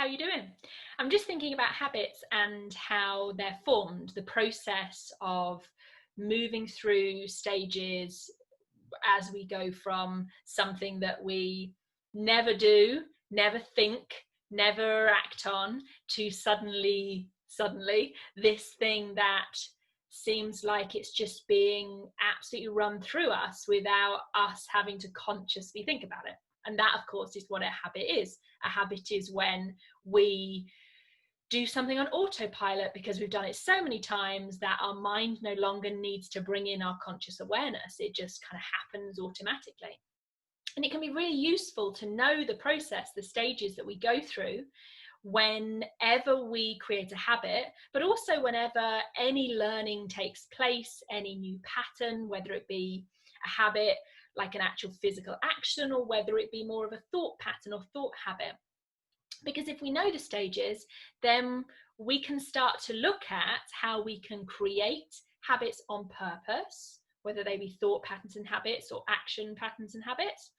you doing? I'm just thinking about habits and how they're formed, the process of moving through stages as we go from something that we never do, never think, never act on, to suddenly this thing that seems like it's just being absolutely run through us without us having to consciously think about it. And that, of course, is what a habit is. A habit is when we do something on autopilot because we've done it so many times that our mind no longer needs to bring in our conscious awareness. It just kind of happens automatically. And it can be really useful to know the process, the stages that we go through whenever we create a habit, but also whenever any learning takes place, any new pattern, whether it be a habit like an actual physical action, or whether it be more of a thought pattern or thought habit. Because if we know the stages, then we can start to look at how we can create habits on purpose, whether they be thought patterns and habits or action patterns and habits.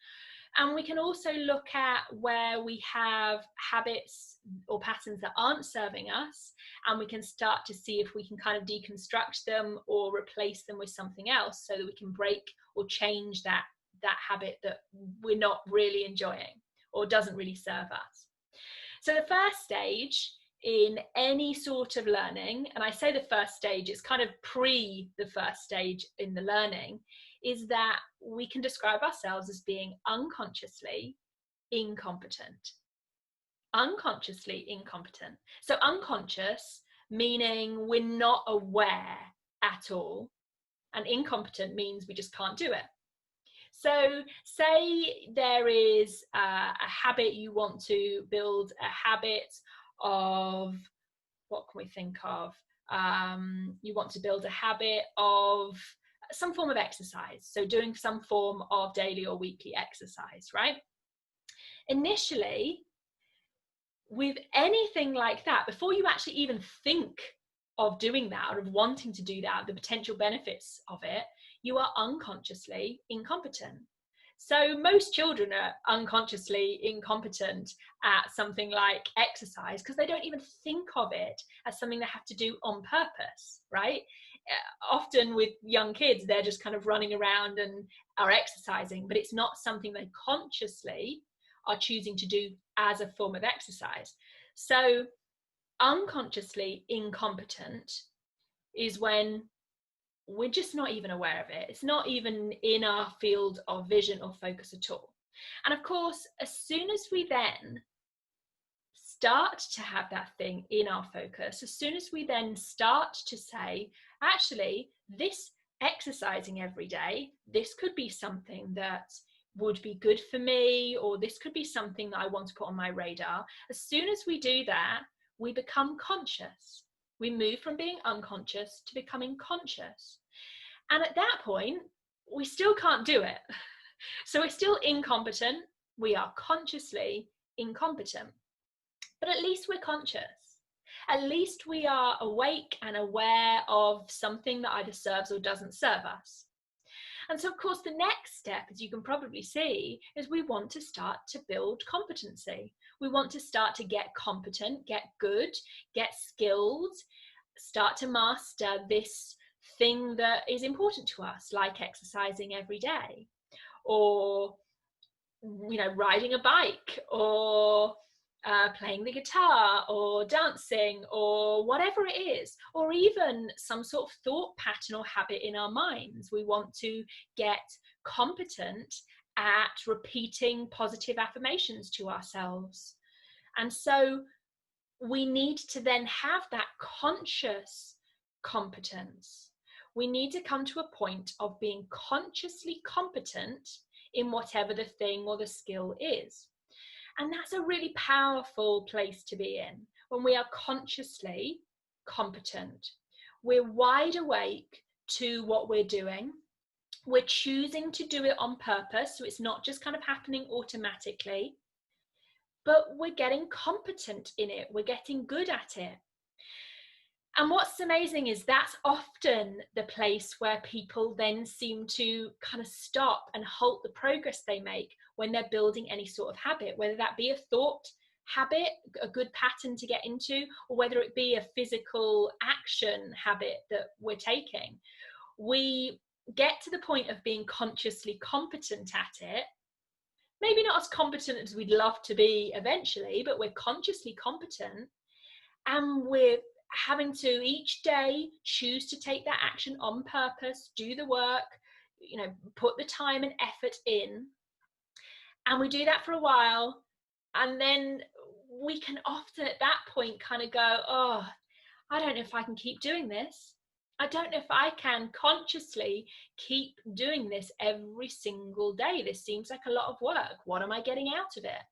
And we can also look at where we have habits or patterns that aren't serving us, and we can start to see if we can kind of deconstruct them or replace them with something else, so that we can break or change that habit that we're not really enjoying or doesn't really serve us. So the first stage in any sort of learning, and I say the first stage, it's kind of pre the first stage in the learning, is that we can describe ourselves as being unconsciously incompetent. Unconsciously incompetent. So unconscious, meaning we're not aware at all, and incompetent means we just can't do it. So say there is a habit, you want to build a habit of, what can we think of? You want to build a habit of some form of exercise. So doing some form of daily or weekly exercise, right? Initially, with anything like that, before you actually even think of doing that or of wanting to do that, the potential benefits of it, you are unconsciously incompetent. So most children are unconsciously incompetent at something like exercise because they don't even think of it as something they have to do on purpose, right? Often with young kids, they're just kind of running around and are exercising, but it's not something they consciously are choosing to do as a form of exercise. So unconsciously incompetent is when we're just not even aware of it. It's not even in our field of vision or focus at all. And of course, as soon as we then start to have that thing in our focus, as soon as we then start to say, actually, this exercising every day, this could be something that would be good for me, or this could be something that I want to put on my radar. As soon as we do that, we become conscious. We move from being unconscious to becoming conscious. And at that point, we still can't do it. So we're still incompetent. We are consciously incompetent. But at least we're conscious. At least we are awake and aware of something that either serves or doesn't serve us. And so, of course, the next step, as you can probably see, is we want to start to build competency. We want to start to get competent, get good, get skilled, start to master this thing that is important to us, like exercising every day, or, riding a bike, or playing the guitar, or dancing, or whatever it is, or even some sort of thought pattern or habit in our minds. We want to get competent at repeating positive affirmations to ourselves. And so we need to then have that conscious competence. We need to come to a point of being consciously competent in whatever the thing or the skill is. And that's a really powerful place to be in, when we are consciously competent. We're wide awake to what we're doing. We're choosing to do it on purpose, so it's not just kind of happening automatically, but we're getting competent in it. We're getting good at it. And what's amazing is that's often the place where people then seem to kind of stop and halt the progress they make when they're building any sort of habit, whether that be a thought habit, a good pattern to get into, or whether it be a physical action habit that we're taking, we get to the point of being consciously competent at it. Maybe not as competent as we'd love to be eventually, but we're consciously competent, and we're having to each day choose to take that action on purpose, do the work, put the time and effort in. And we do that for a while, and then we can often at that point kind of go, oh, I don't know if I can keep doing this. I don't know if I can consciously keep doing this every single day. This seems like a lot of work. What am I getting out of it?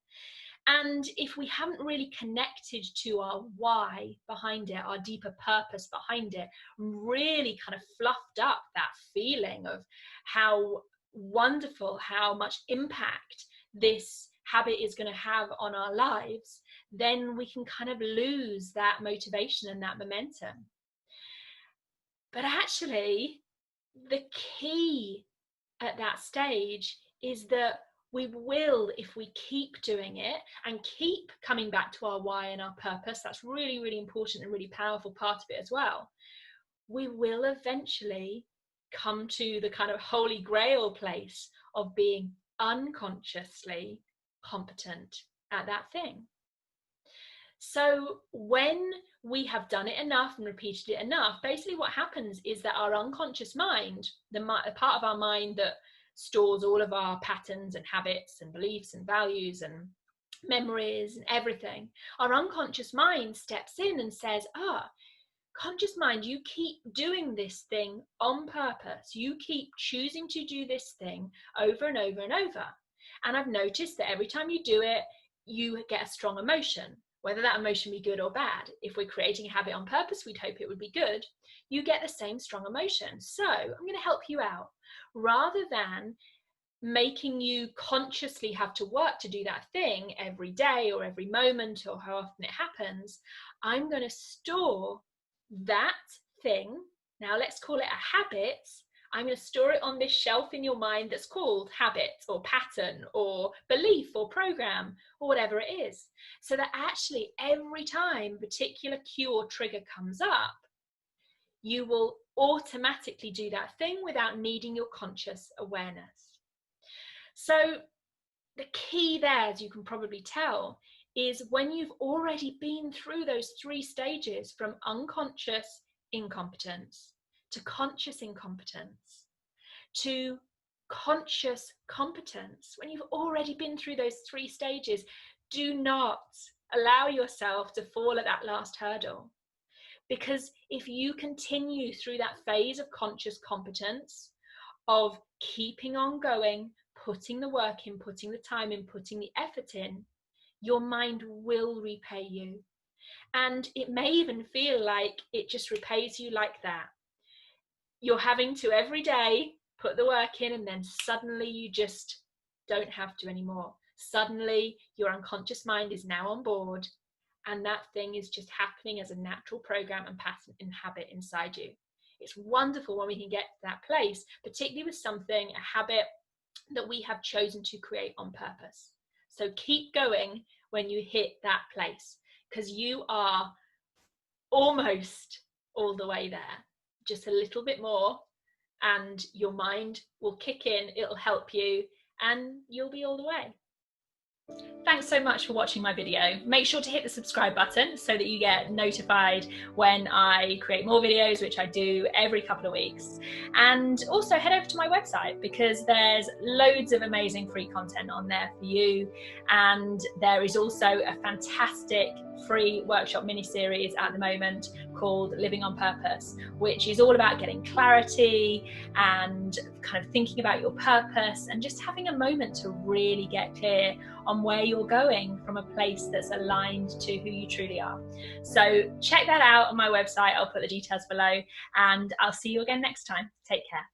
And if we haven't really connected to our why behind it, our deeper purpose behind it, really kind of fluffed up that feeling of how wonderful, how much impact this habit is going to have on our lives, then we can kind of lose that motivation and that momentum. But actually, the key at that stage is that we will, if we keep doing it and keep coming back to our why and our purpose, that's really, really important and really powerful part of it as well. We will eventually come to the kind of holy grail place of being unconsciously competent at that thing. So when we have done it enough and repeated it enough, basically what happens is that our unconscious mind, the part of our mind that stores all of our patterns and habits and beliefs and values and memories and everything, our unconscious mind steps in and says, conscious mind, you keep doing this thing on purpose. You keep choosing to do this thing over and over and over. And I've noticed that every time you do it, you get a strong emotion, whether that emotion be good or bad. If we're creating a habit on purpose, we'd hope it would be good. You get the same strong emotion. So I'm going to help you out. Rather than making you consciously have to work to do that thing every day or every moment or how often it happens, I'm going to store that thing. Now let's call it a habit. I'm going to store it on this shelf in your mind that's called habit or pattern or belief or program or whatever it is. So that actually every time a particular cue or trigger comes up, you will automatically do that thing without needing your conscious awareness. So the key there, as you can probably tell, is when you've already been through those 3 stages from unconscious incompetence to conscious incompetence to conscious competence, when you've already been through those 3 stages, do not allow yourself to fall at that last hurdle. Because if you continue through that phase of conscious competence, of keeping on going, putting the work in, putting the time in, putting the effort in, your mind will repay you. And it may even feel like it just repays you like that. You're having to every day put the work in, and then suddenly you just don't have to anymore. Suddenly your unconscious mind is now on board, and that thing is just happening as a natural program and pattern and habit inside you. It's wonderful when we can get to that place, particularly with something, a habit that we have chosen to create on purpose. So keep going when you hit that place, because you are almost all the way there, just a little bit more, and your mind will kick in, it'll help you, and you'll be all the way. Thanks so much for watching my video. Make sure to hit the subscribe button so that you get notified when I create more videos, which I do every couple of weeks. And also head over to my website, because there's loads of amazing free content on there for you. And there is also a fantastic free workshop mini-series at the moment called Living on Purpose, which is all about getting clarity and kind of thinking about your purpose and just having a moment to really get clear on where you're going from a place that's aligned to who you truly are. So check that out on my website. I'll put the details below, and I'll see you again next time. Take care.